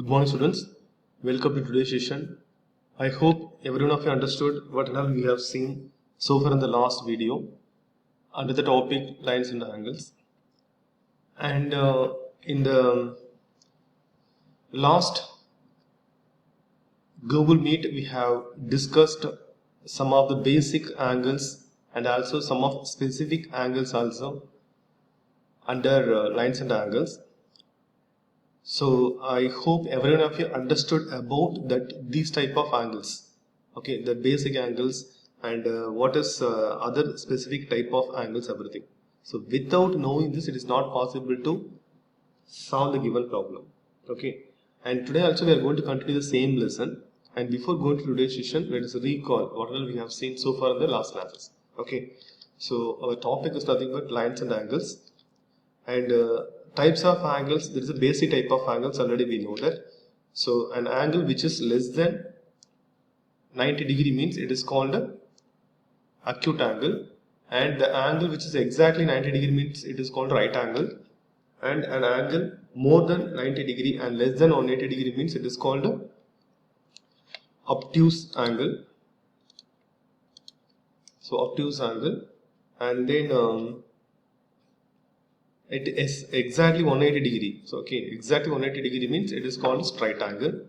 Good morning, students. Welcome to today's session. I hope every one of you understood what all we have seen so far in the last video under the topic lines and angles. And in the last Google Meet, we have discussed some of the basic angles and also some of specific angles also under lines and angles. So I hope every one of you understood about that these type of angles, okay, the basic angles and what is other specific type of angles, everything. So without knowing this, it is not possible to solve the given problem, okay. And today also we are going to continue the same lesson. And before going to today's session, let us recall what all we have seen so far in the last classes, okay. So our topic is nothing but lines and angles. And types of angles, there is a basic type of angles, already we know that. So an angle which is less than 90 degree means it is called a acute angle, and the angle which is exactly 90 degree means it is called right angle, and an angle more than 90 degree and less than 180 degree means it is called a obtuse angle. So obtuse angle, and then it is exactly 180 degree. So okay, exactly 180 degree means it is called straight angle,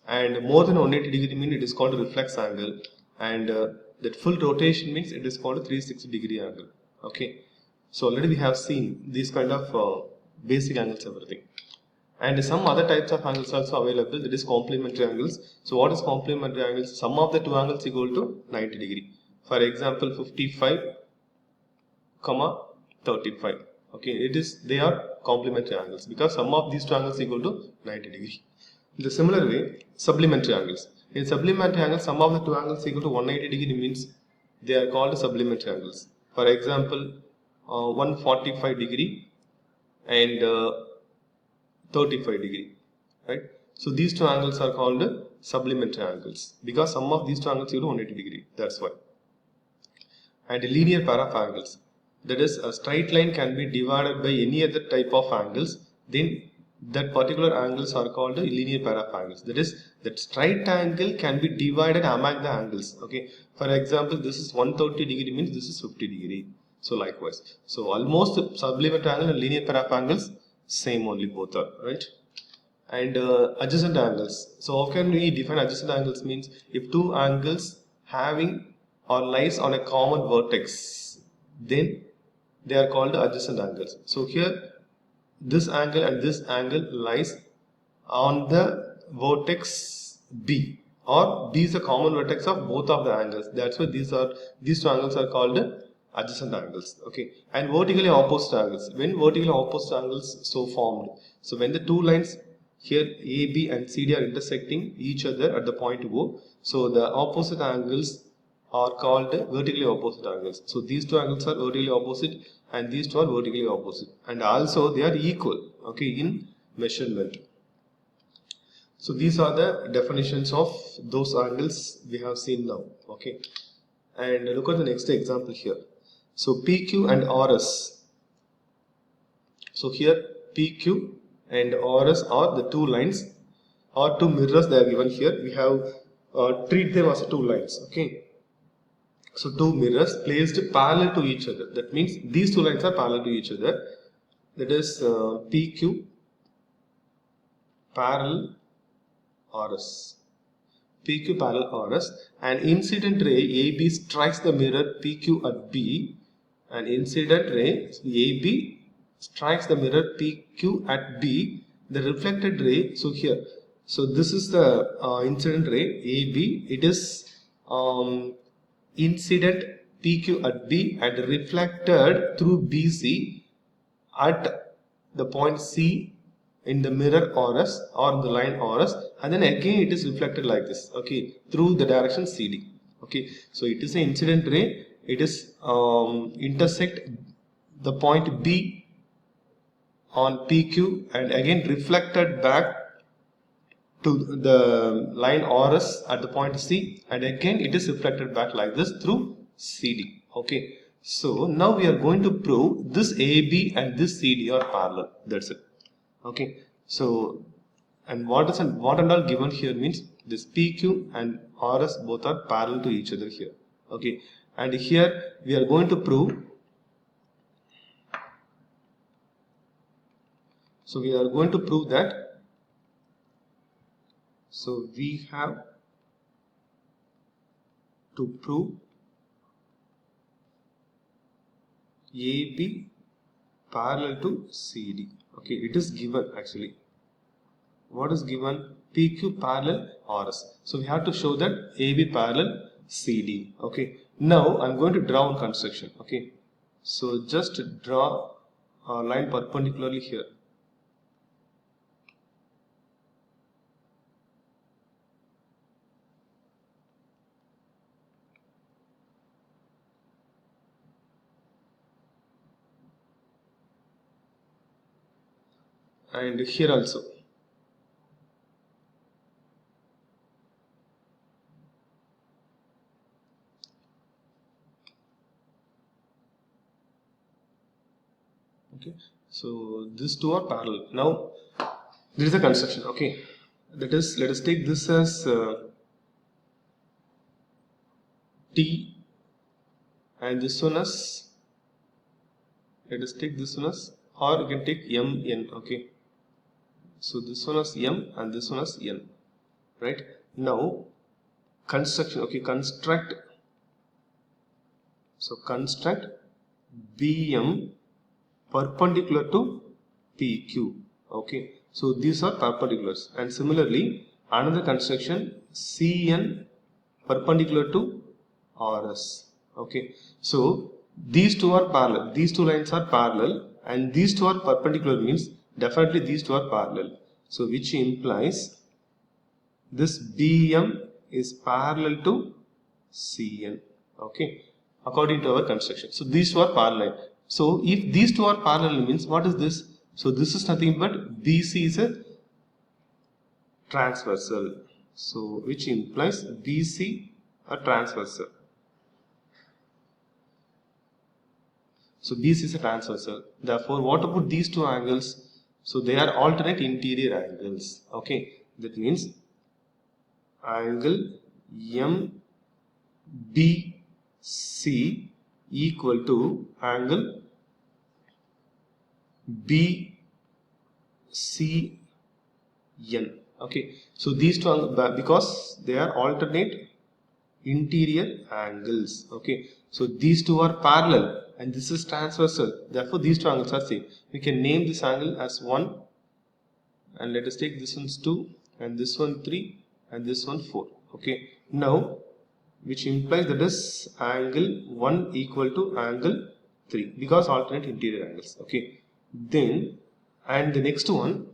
and more than 180 degree means it is called reflex angle, and that full rotation means it is called a 360 degree angle, okay. So already we have seen these kind of basic angles, everything. And some other types of angles also available, that is complementary angles. So what is complementary angles? Sum of the two angles equal to 90 degree. For example, 55 comma 35, okay, it is, they are complementary angles because sum of these two angles equal to 90 degree. In the similar way, supplementary angles. In supplementary angles, sum of the two angles equal to 180 degree means they are called supplementary angles. For example, 145 degree and 35 degree, right? So these two angles are called supplementary angles because sum of these two angles equal to 180 degree. That's why. And linear pair of angles, that is, a straight line can be divided by any other type of angles, then that particular angles are called a linear pair of angles. That is, that straight angle can be divided among the angles, okay. For example, this is 130 degree means this is 50 degree. So likewise, so almost supplementary angle and linear pair of angles same, only both are right. And adjacent angles. So how can we define adjacent angles? Means if two angles having or lies on a common vertex, then they are called adjacent angles. So here this angle and this angle lies on the vertex B, or B is the common vertex of both of the angles. That's why these two angles are called adjacent angles, okay. And vertically opposite angles, when vertically opposite angles so formed, so when the two lines here AB and CD are intersecting each other at the point O, so the opposite angles are called vertically opposite angles. So these two angles are vertically opposite and these two are vertically opposite, and also they are equal, okay, in measurement. So these are the definitions of those angles we have seen now, okay. And look at the next example here. So PQ and RS. So here PQ and RS are the two lines or two mirrors they are given here. We have treat them as two lines, okay. So two mirrors placed parallel to each other. That means these two lines are parallel to each other. That is PQ parallel RS. PQ parallel RS. An incident ray AB strikes the mirror PQ at B. An incident ray AB strikes the mirror PQ at B. The reflected ray, so here, so this is the incident ray AB. It is incident PQ at B and reflected through BC at the point C in the mirror RS or the line RS, and then again it is reflected like this, okay, through the direction CD, okay. So it is an incident ray, it is intersect the point B on PQ and again reflected back to the line RS at the point C, and again it is reflected back like this through CD, okay. So now we are going to prove this AB and this CD are parallel, that's it, okay. So And what and all given here means this PQ and RS both are parallel to each other here. Okay, and here we are going to prove. So we are going to prove that. So we have to prove AB parallel to CD. Okay, it is given actually. What is given? PQ parallel RS. So we have to show that AB parallel CD. Okay. Now I'm going to draw one construction. Okay. So just draw a line perpendicularly here. And here also. Okay, so these two are parallel. Now there is a construction. Okay, that is, let us take this as T, and this one as, let us take this one as, or you can take MN. Okay, so this one as M and this one as N. Right, now construction. Okay, construct. So construct BM perpendicular to PQ. Okay, so these are perpendiculars, and similarly another construction CN perpendicular to RS. Okay, so these two are parallel, these two lines are parallel, and these two are perpendicular means definitely these two are parallel. So which implies this BM is parallel to CN. Okay, according to our construction. So these two are parallel. So if these two are parallel means what is this? So this is nothing but BC is a transversal. So which implies BC a transversal. So BC is a transversal. Therefore, what about these two angles? So they are alternate interior angles. Okay, that means angle MBC equal to angle BCN. Okay, so these two angles, because they are alternate interior angles. Okay, so these two are parallel and this is transversal, therefore these two angles are same. We can name this angle as 1, and let us take this one's 2 and this one 3 and this one 4. Okay, now which implies that is angle 1 equal to angle 3 because alternate interior angles. Okay, then and the next one,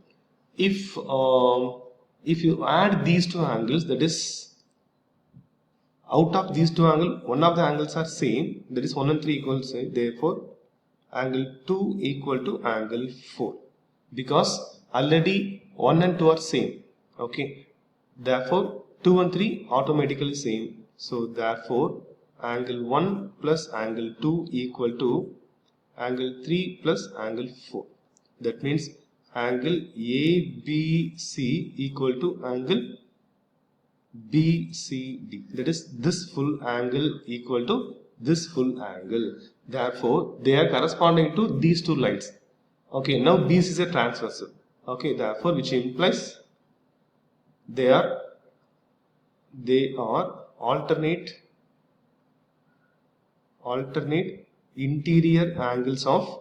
if you add these two angles, that is out of these two angles, one of the angles are same, that is 1 and 3 equal same, therefore angle 2 equal to angle 4 because already 1 and 2 are same. Okay, therefore 2 and 3 automatically same. So therefore angle 1 plus angle 2 equal to angle 3 plus angle 4. That means angle ABC equal to angle BCD, that is this full angle equal to this full angle. Therefore they are corresponding to these two lines. Okay, now BC is a transversal. Okay, therefore which implies they are alternate interior angles of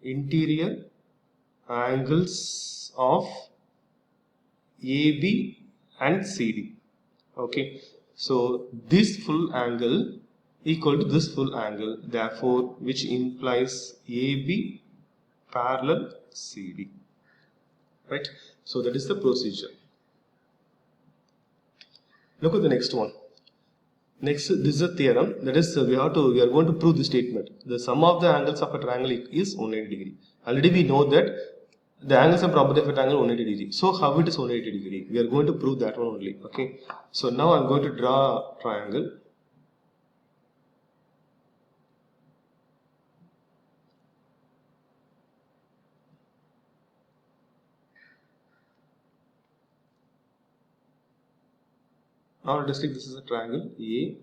AB and CD. Okay, so this full angle equal to this full angle, therefore which implies AB parallel CD. Right, so that is the procedure. Look at the next one. Next, this is a theorem, that is we are going to prove this statement. The sum of the angles of a triangle is 180 degree. Already we know that the angles and property of a triangle 180 degree. So how it is 180 degree? We are going to prove that one only. Okay, so now I am going to draw a triangle. Now let us take this is a triangle ABC.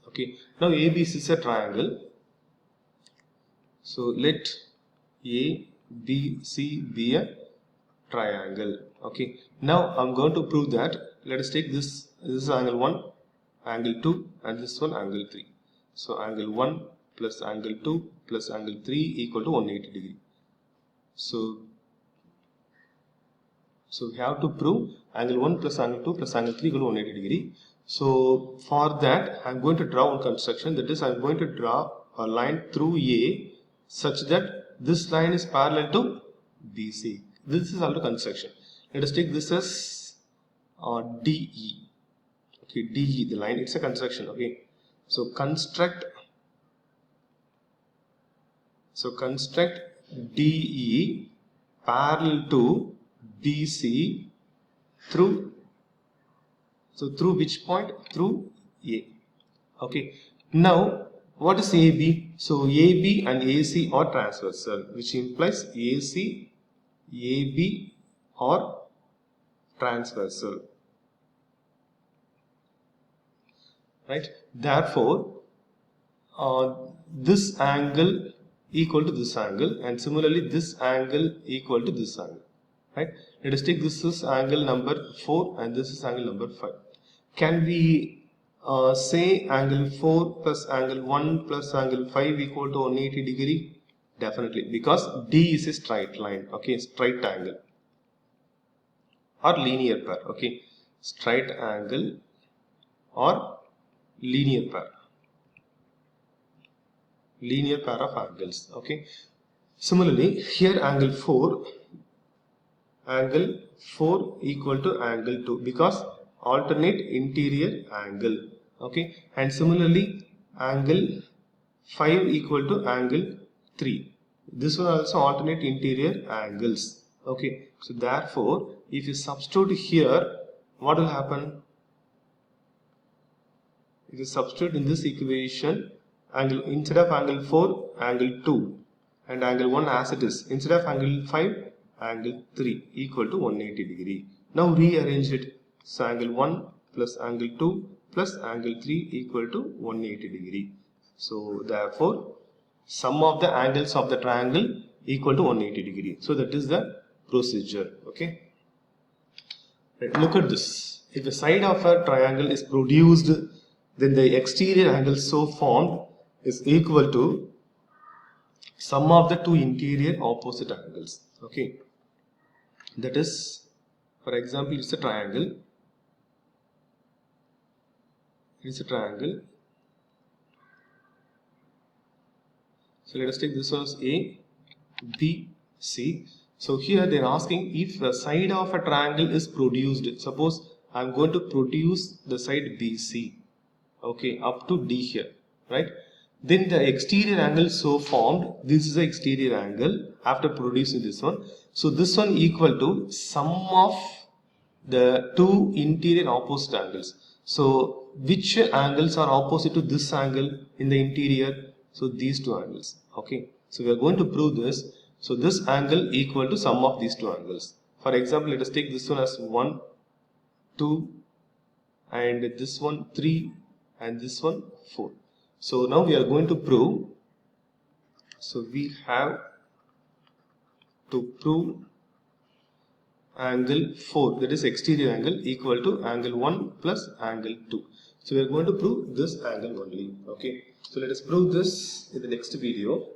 Okay, now ABC is a triangle. So let ABC be a triangle. Okay, now I'm going to prove that. Let us take this is angle 1, angle 2, and this one angle 3. So angle 1 plus angle 2 plus angle 3 equal to 180 degree. So we have to prove angle 1 plus angle 2 plus angle 3 equal to 180 degree. So for that I'm going to draw one construction, that is I'm going to draw a line through A such that this line is parallel to BC. This is also construction. Let us take this as DE. Okay, DE, the line, it's a construction. Okay, so construct DE parallel to BC through which point? Through A. Okay, now what is AB? So AB and AC are transversal, which implies AB are transversal, right? Therefore this angle equal to this angle, and similarly this angle equal to this angle, right? Let us take this is angle number 4 and this is angle number 5. Can we say angle 4 plus angle 1 plus angle 5 equal to 180 degree? Definitely, because D is a straight line. Okay, straight angle or linear pair. Okay, straight angle or linear pair of angles. Okay, similarly here angle 4 equal to angle 2 because alternate interior angle. Okay, and similarly angle 5 equal to angle 3. This one also alternate interior angles. Okay, so therefore if you substitute here, what will happen? If you substitute in this equation, angle instead of angle 4 angle 2 and angle 1 as it is, instead of angle 5 angle 3 equal to 180 degree. Now rearrange it. So angle 1 plus angle 2 plus angle 3 equal to 180 degree. So therefore sum of the angles of the triangle equal to 180 degree. So that is the procedure. Okay, right, look at this. If the side of a triangle is produced, then the exterior angle so formed is equal to sum of the two interior opposite angles. Okay, that is, for example, it's a triangle. So let us take this one as A, B, C. So here they are asking if the side of a triangle is produced. Suppose I am going to produce the side BC, okay, up to D here, right? Then the exterior angle so formed, this is the exterior angle after producing this one. So this one equal to sum of the two interior opposite angles. So which angles are opposite to this angle in the interior? So these two angles. Okay, so we are going to prove this. So this angle equal to sum of these two angles. For example, let us take this one as 1, 2, and this one 3, and this one 4. So now we are going to prove. So we have to prove angle 4, that is exterior angle, equal to angle 1 plus angle 2. So we are going to prove this angle only. Okay, so let us prove this in the next video.